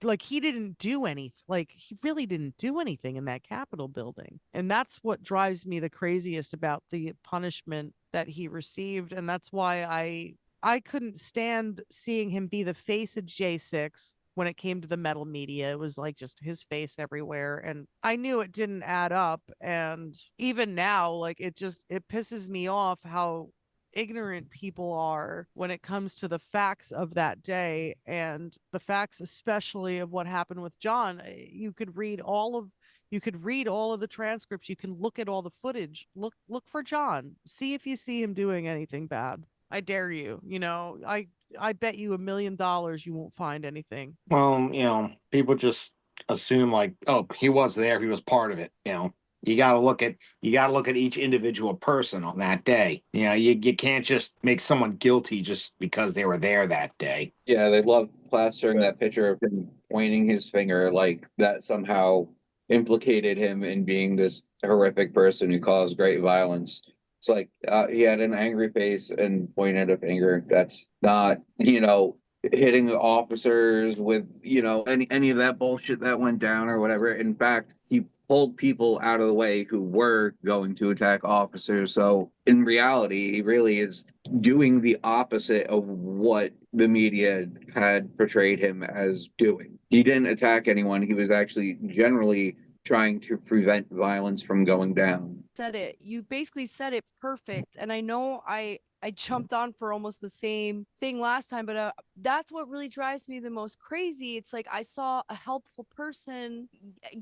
like he didn't do anything. Like he really didn't do anything in that Capitol building. And that's what drives me the craziest about the punishment that he received. And that's why I couldn't stand seeing him be the face of J6 when it came to the metal media. It was like just his face everywhere. And I knew it didn't add up. And even now, like it pisses me off how ignorant people are when it comes to the facts of that day and the facts especially of what happened with John. You could read all of the transcripts, you can look at all the footage, look for John, see if you see him doing anything bad. I dare you. I bet you $1 million you won't find anything. Well, people just assume like, oh, he was there, he was part of it. You got to look at each individual person on that day. You can't just make someone guilty just because they were there that day. Yeah, they love plastering that picture of him pointing his finger like that somehow implicated him in being this horrific person who caused great violence. It's like he had an angry face and pointed a finger. That's not, hitting the officers with, any of that bullshit that went down or whatever. In fact, he pulled people out of the way who were going to attack officers. So in reality, he really is doing the opposite of what the media had portrayed him as doing. He didn't attack anyone. He was actually generally trying to prevent violence from going down. Said it. You basically said it perfect. And I know I jumped on for almost the same thing last time, but that's what really drives me the most crazy. It's like I saw a helpful person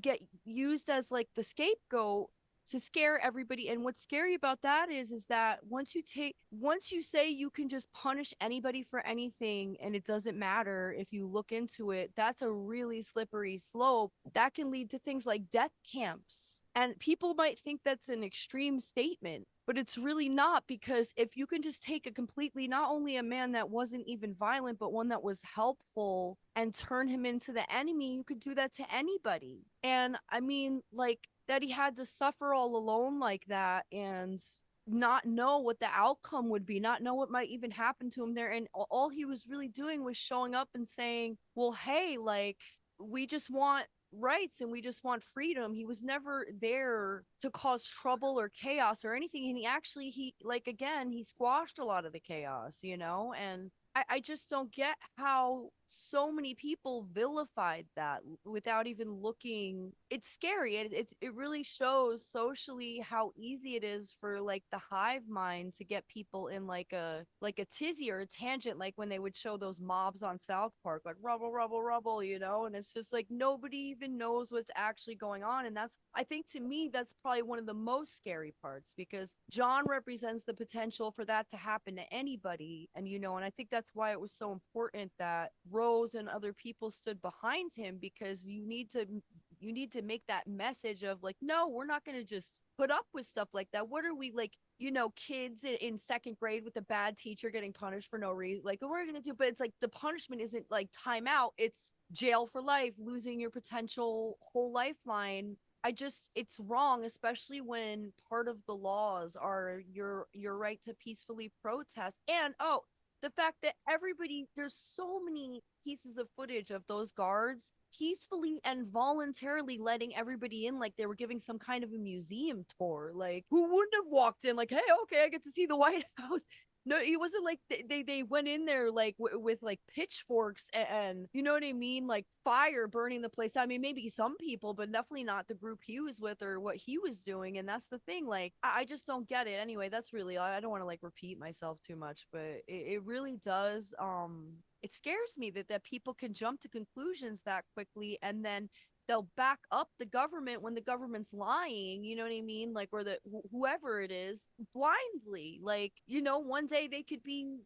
get used as like the scapegoat to scare everybody. And what's scary about that is that once you say you can just punish anybody for anything and it doesn't matter if you look into it, that's a really slippery slope that can lead to things like death camps. And people might think that's an extreme statement, but it's really not, because if you can just take a completely, not only a man that wasn't even violent, but one that was helpful and turn him into the enemy, you could do that to anybody. And I mean, like, that he had to suffer all alone like that and not know what the outcome would be, not know what might even happen to him there. And all he was really doing was showing up and saying, well, hey, like, we just want rights and we just want freedom. He was never there to cause trouble or chaos or anything. And he like, again, he squashed a lot of the chaos, and I just don't get how so many people vilified that without even looking. It's scary. It really shows socially how easy it is for like the hive mind to get people in like a tizzy or a tangent, like when they would show those mobs on South Park, like rubble, rubble, rubble, and it's just like nobody even knows what's actually going on. And I think to me, that's probably one of the most scary parts, because John represents the potential for that to happen to anybody. And and I think that's why it was so important that Rose and other people stood behind him, because you need to make that message of like, no, we're not going to just put up with stuff like that. What are we, like, kids in second grade with a bad teacher getting punished for no reason? Like, what are we going to do? But it's like the punishment isn't like time out, it's jail for life, losing your potential whole lifeline. It's wrong, especially when part of the laws are your right to peacefully protest. And the fact that there's so many pieces of footage of those guards peacefully and voluntarily letting everybody in, like they were giving some kind of a museum tour. Like, who wouldn't have walked in like, hey, okay, I get to see the White House? No, it wasn't like they went in there like with like pitchforks and you know what I mean, like fire burning the place. I mean, maybe some people, but definitely not the group he was with or what he was doing. And that's the thing. Like, I just don't get it. Anyway, that's really, I don't want to like repeat myself too much, but it really does. It scares me that people can jump to conclusions that quickly, and then they'll back up the government when the government's lying, you know what I mean? Like, or whoever it is, blindly. Like, one day they could be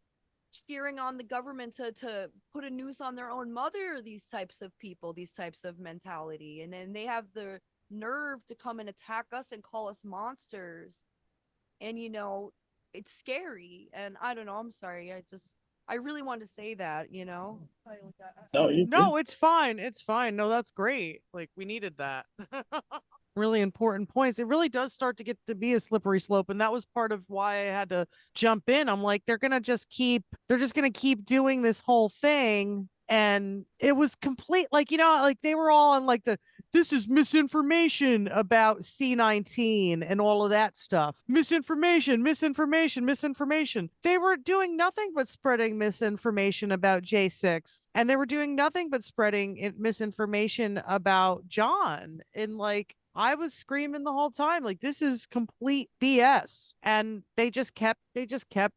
cheering on the government to put a noose on their own mother, these types of people, these types of mentality. And then they have the nerve to come and attack us and call us monsters. And, it's scary. And I don't know, I'm sorry. I really want to say that. No, you good. No, it's fine. It's fine. No, that's great. Like, we needed that. Really important points. It really does start to get to be a slippery slope. And that was part of why I had to jump in. I'm like, they're just going to keep doing this whole thing. And it was complete, like, you know, like they were all on like this is misinformation about C19 and all of that stuff. Misinformation, misinformation, misinformation. They were doing nothing but spreading misinformation about J6. And they were doing nothing but spreading misinformation about Jon. And like, I was screaming the whole time, like, this is complete BS. And they just kept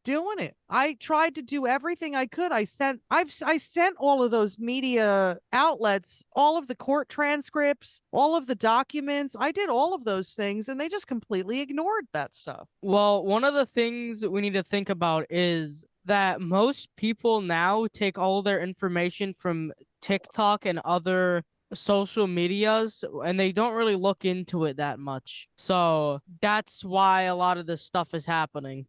doing it. I tried to do everything I could. I sent all of those media outlets, all of the court transcripts, all of the documents. I did all of those things, and they just completely ignored that stuff. Well, one of the things we need to think about is that most people now take all their information from TikTok and other social medias, and they don't really look into it that much. So that's why a lot of this stuff is happening.